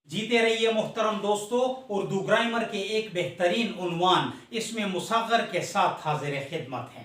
जीते रहिए मोहतरम दोस्तों। उर्दू ग्रामर के एक बेहतरीन उन्वान इसमें मुसग्गर के साथ हाजिर खिदमत हैं।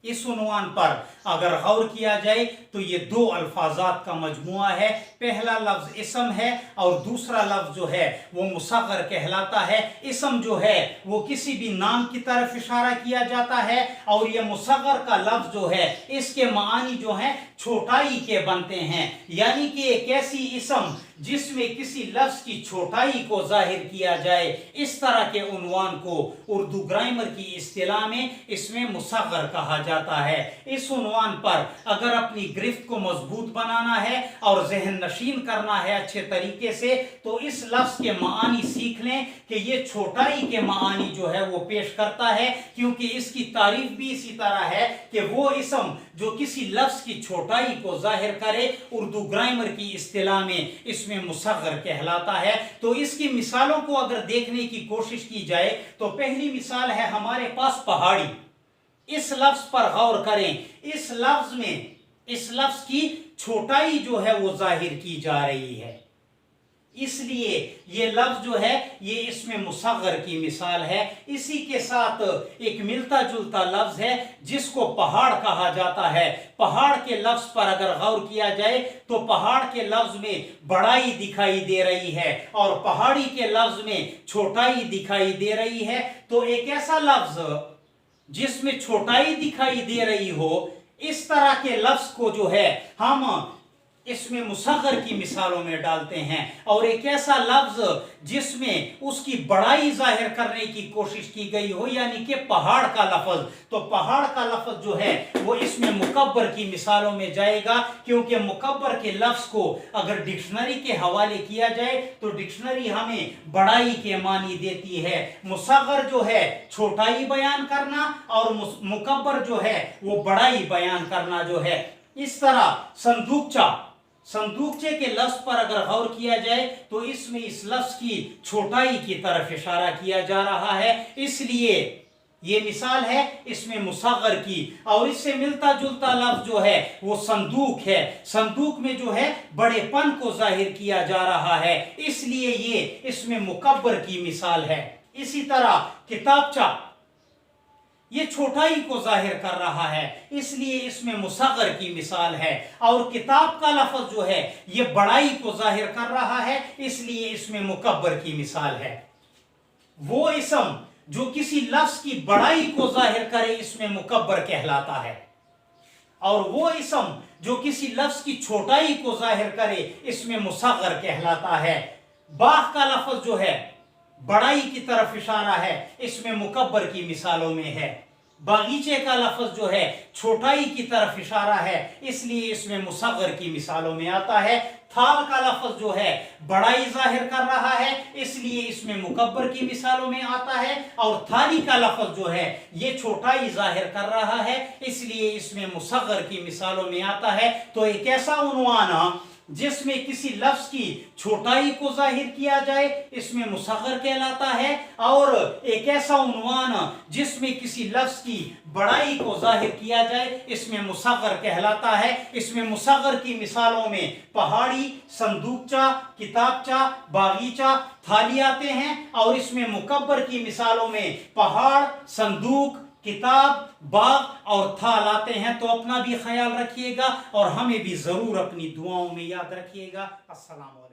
इस उन्वान पर अगर गौर किया जाए तो ये दो अल्फाजात का मजमुआ है। पहला लफ्ज इसम है और दूसरा लफ्ज जो है वो मुसग्गर कहलाता है। इसम जो है वो किसी भी नाम की तरफ इशारा किया जाता है और ये मुसग्गर का लफ्ज जो है इसके मानी जो है छोटाई के बनते हैं, यानी कि एक ऐसी इसम जिसमें किसी लफ्ज की छोटाई को जाहिर किया जाए। इस तरह के उन्वान को उर्दू ग्रामर की इस्तिलाह में इसमें मुसग्गर कहा जाता है। इस उन्वान पर अगर अपनी गिरफ्त को मजबूत बनाना है और जहन नशीन करना है अच्छे तरीके से, तो इस लफ्ज के मानी सीख लें कि ये छोटाई के मानी जो है वो पेश करता है, क्योंकि इसकी तारीफ भी इसी तरह है कि वो इसम जो किसी लफ्ज की छोटाई को जाहिर करे उर्दू ग्रामर की इस्तिलाह में इसमें मुसग्गर कहलाता है। तो इसकी मिसालों को अगर देखने की कोशिश की जाए तो पहली मिसाल है हमारे पास पहाड़ी। इस लफ्ज पर गौर करें, इस लफ्ज में इस लफ्ज की छोटाई जो है वो जाहिर की जा रही है, इसलिए ये लफ्ज जो है ये इसमें मुसग्गर की मिसाल है। इसी के साथ एक मिलता जुलता लफ्ज है जिसको पहाड़ कहा जाता है। पहाड़ के लफ्ज पर अगर गौर किया जाए तो पहाड़ के लफ्ज में बड़ाई दिखाई दे रही है और पहाड़ी के लफ्ज में छोटाई दिखाई दे रही है। तो एक ऐसा लफ्ज जिसमें छोटाई दिखाई दे रही हो, इस तरह के लफ्ज को जो है हम इसमें मुसग्गर की मिसालों में डालते हैं। और एक ऐसा लफ्ज जिसमें उसकी बड़ाई जाहिर करने की कोशिश की गई हो, यानी कि पहाड़ का लफ्ज, तो पहाड़ का लफ्ज जो है वो इसमें मुकब्बर की मिसालों में जाएगा, क्योंकि मुकब्बर के लफ्ज को अगर डिक्शनरी के हवाले किया जाए तो डिक्शनरी हमें बड़ाई के मानी देती है। मुसग्गर जो है छोटाई बयान करना और मुकब्बर जो है वो बड़ाई बयान करना जो है। इस तरह संदूकचे के लफ्ज पर अगर गौर किया जाए तो इसमें इस लफ्ज की छोटाई की तरफ इशारा किया जा रहा है, इसलिए ये मिसाल है इसमें मुसग्गर की। और इससे मिलता जुलता लफ्ज जो है वो संदूक है। संदूक में जो है बड़ेपन को जाहिर किया जा रहा है, इसलिए ये इसमें मुकब्बर की मिसाल है। इसी तरह किताबचा ये छोटाई को जाहिर कर रहा है, इसलिए इसमें मुसग्गर की मिसाल है। और किताब का लफ्ज जो है ये बड़ाई को जाहिर कर रहा है, इसलिए इसमें मुकब्बर की मिसाल है। वो इसम जो किसी लफ्ज की बड़ाई को जाहिर करे इसमें मुकब्बर कहलाता है, और वो इसम जो किसी लफ्ज की छोटाई को जाहिर करे इसमें मुसग्गर कहलाता है। बाग का लफ्ज जो है बड़ाई की तरफ इशारा है, इसमें मुकब्बर की मिसालों में है। बागीचे का लफ्ज जो है छोटाई की तरफ इशारा है, इसलिए इसमें मुसग्गर की मिसालों में आता है। थाल का लफ्ज जो है बड़ाई जाहिर कर रहा है, इसलिए इसमें मुकब्बर की मिसालों में आता है। और थाली का लफ्ज जो है ये छोटाई जाहिर कर रहा है, इसलिए इसमें मुसग्गर की मिसालों में आता है। तो एक ऐसा उन्वान जिसमें किसी लफ्ज की छोटाई को जाहिर किया जाए इसमें मुसग्गर कहलाता है, और एक ऐसा उन्वान जिसमें किसी लफ्ज की बड़ाई को जाहिर किया जाए इसमें मुसग्गर कहलाता है। इसमें मुसग्गर की मिसालों में पहाड़ी, संदूकचा, किताबचा, बागीचा, थाली आते हैं, और इसमें मुकब्बर की मिसालों में पहाड़, संदूक, किताब, बाग और थाल आते हैं। तो अपना भी ख्याल रखिएगा और हमें भी जरूर अपनी दुआओं में याद रखिएगा। अस्सलाम वालेकुम।